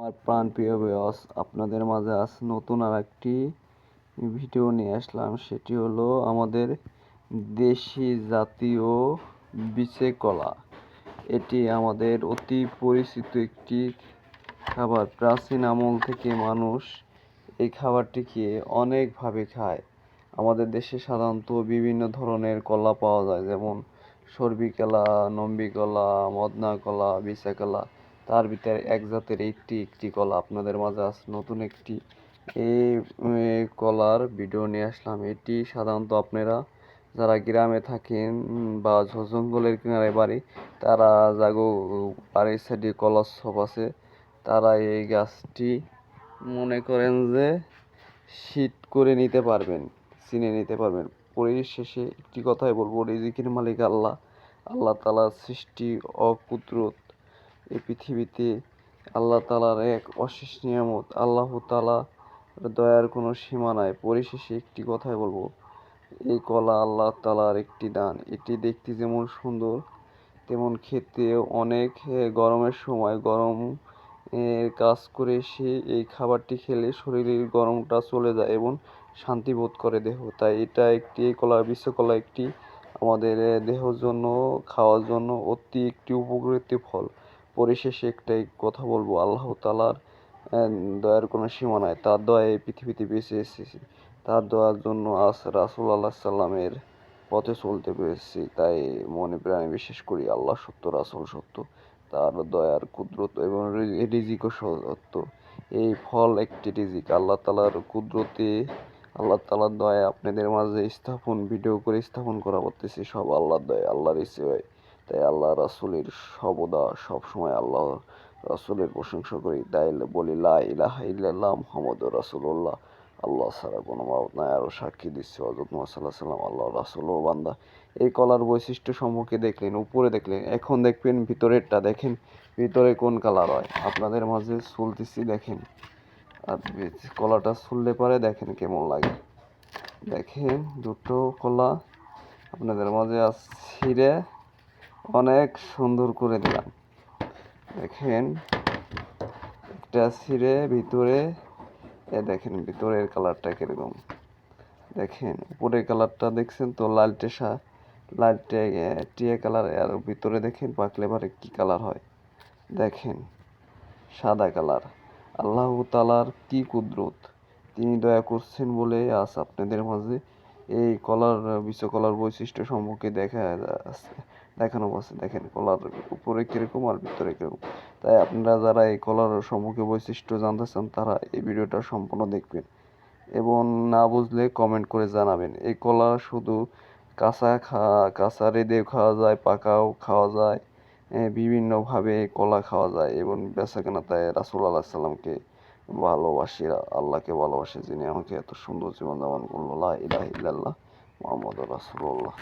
আর প্রাণপ্রিয় ভিউয়ার্স, আপনাদের মাঝে আজ নতুন আর একটি ভিডিও নিয়ে আসলাম। সেটি হলো আমাদের দেশি জাতীয় বিচে কলা। এটি আমাদের অতি পরিচিত একটি খাবার। প্রাচীন আমল থেকে মানুষ এই খাবারটি খেয়ে অনেকভাবে খায়। আমাদের দেশে সাধারণত বিভিন্ন ধরনের কলা পাওয়া যায়, যেমন সর্বি কলা, নম্বি কলা, মদনা কলা, বিচা কলা। তার ভিতরে এক জাতের একটি কলা আপনাদের মাঝে আজ নতুন একটি কলার ভিডিও নিয়ে আসলাম। এটি সাধারণত আপনারা যারা গ্রামে থাকেন বা জঙ্গলের কিনারে বাড়ি, তারা যাগো বাড়ির সাইডে কলার শপ আছে, তারা এই গাছটি মনে করেন যে শীত করে নিতে পারবেন, চিনে নিতে পারবেন। পরিশেষে একটি কথাই বলবো, রিজিকের মালিক আল্লাহ। আল্লাহ তাআলার সৃষ্টি অকুদরত। এই পৃথিবীতে আল্লাহ তাআলার এক অশেষ নিয়ামত। আল্লাহ তাআলা দয়ার কোনো সীমা নাই। পরিশেষে একটি কথাই বলবো, এই কলা আল্লাহ তাআলার একটি দান। এটি দেখতে যেমন সুন্দর, তেমন খেতে অনেক। গরমের সময় গরম কাজ করে এসে এই খাবারটি খেলে শরীরের গরমটা চলে যায় এবং শান্তি বোধ করে দেহ। তাই এটা একটি, এই কলা, বিশ্ব কলা একটি আমাদের দেহের জন্য, খাওয়ার জন্য অতি একটি উপকৃত ফল। পরিশেষে একটাই কথা বলবো, আল্লাহ তাআলার দয়ার কোনো সীমা নাই। তার দয়ায় এই পৃথিবীতে বেঁচে এসেছি। তার দয়ার জন্য আজ রাসূল আল্লাহ সাল্লামের পথে চলতে পেরেছি। তাই মনে প্রাণে বিশ্বাস করি আল্লাহ সত্য, রাসূল সত্য, তার দয়ার কুদরত এবং রিজিকও সত্য। এই ফল একটি রিজিক আল্লাহ তাআলার কুদরতে, আল্লাহ তাআলার দয়ায় আপনাদের মাঝে ভিডিও করে স্থাপন করা করতেছি। সব আল্লাহর দয়ায়, আল্লাহর ইচ্ছায়। তাই আল্লাহ রাসূলের সর্বদা সবসময় আল্লাহ রাসূলের প্রশংসা করি। তাই বলি লা ইলাহা ইল্লাল্লাহ মুহাম্মাদুর রাসূলুল্লাহ। আল্লাহ ছাড়া কোনো মাবুদ নাই। আরও সাক্ষী দিচ্ছি হযরত মুহাম্মদ সাল্লাল্লাহু আলাইহি ওয়াসাল্লাম আল্লাহর রাসূল ও বান্দা। এই কলার বৈশিষ্ট্য সম্মুখে দেখলেন, উপরে দেখলেন, এখন দেখবেন ভিতরেরটা। দেখেন ভিতরে কোন কালার হয়। আপনাদের মাঝে চুলতেছি, দেখেন। আর কলাটা ছুললে পরে দেখেন কেমন লাগে। দেখেন দুটো কলা আপনাদের মাঝে আজ ছিঁড়ে অনেক সুন্দর করে দিলাম। দেখেন একটা ছিঁড়ে ভিতরে, দেখেন ভিতরের কালারটা কিরকম। দেখেন উপরের কালারটা দেখছেন তো, লালটে টিয়া কালার। আর ভিতরে দেখেন পাকলে পরে কি কালার হয়, দেখেন সাদা কালার। আল্লাহ তাআলার কি কুদরত, তিনি দয়া করছেন বলে আজ আপনাদের মাঝে এই কলার, বিশ্ব কলার বৈশিষ্ট্য সম্পর্কে দেখানো আছে। দেখেন কলার উপরে কিরকম আর ভিতরে কিরকম। তাই আপনারা যারা এই কলার সম্পর্কে বৈশিষ্ট্য জানতে চান, তারা এই ভিডিওটা সম্পূর্ণ দেখবেন এবং না বুঝলে কমেন্ট করে জানাবেন। এই কলা শুধু কাঁচা রেঁধেও খাওয়া যায়, পাকাও খাওয়া যায়, বিভিন্নভাবে কলা খাওয়া যায় এবং বেচাকেনা। তাই রাসূল আল্লাহ সাল্লামকে ভালোবাসি, আল্লাহকে ভালোবাসি, যিনি আমাকে এত সুন্দর জীবন যাপন করলো। লা ইলাহা ইল্লাল্লাহ মুহাম্মাদুর রাসূলুল্লাহ।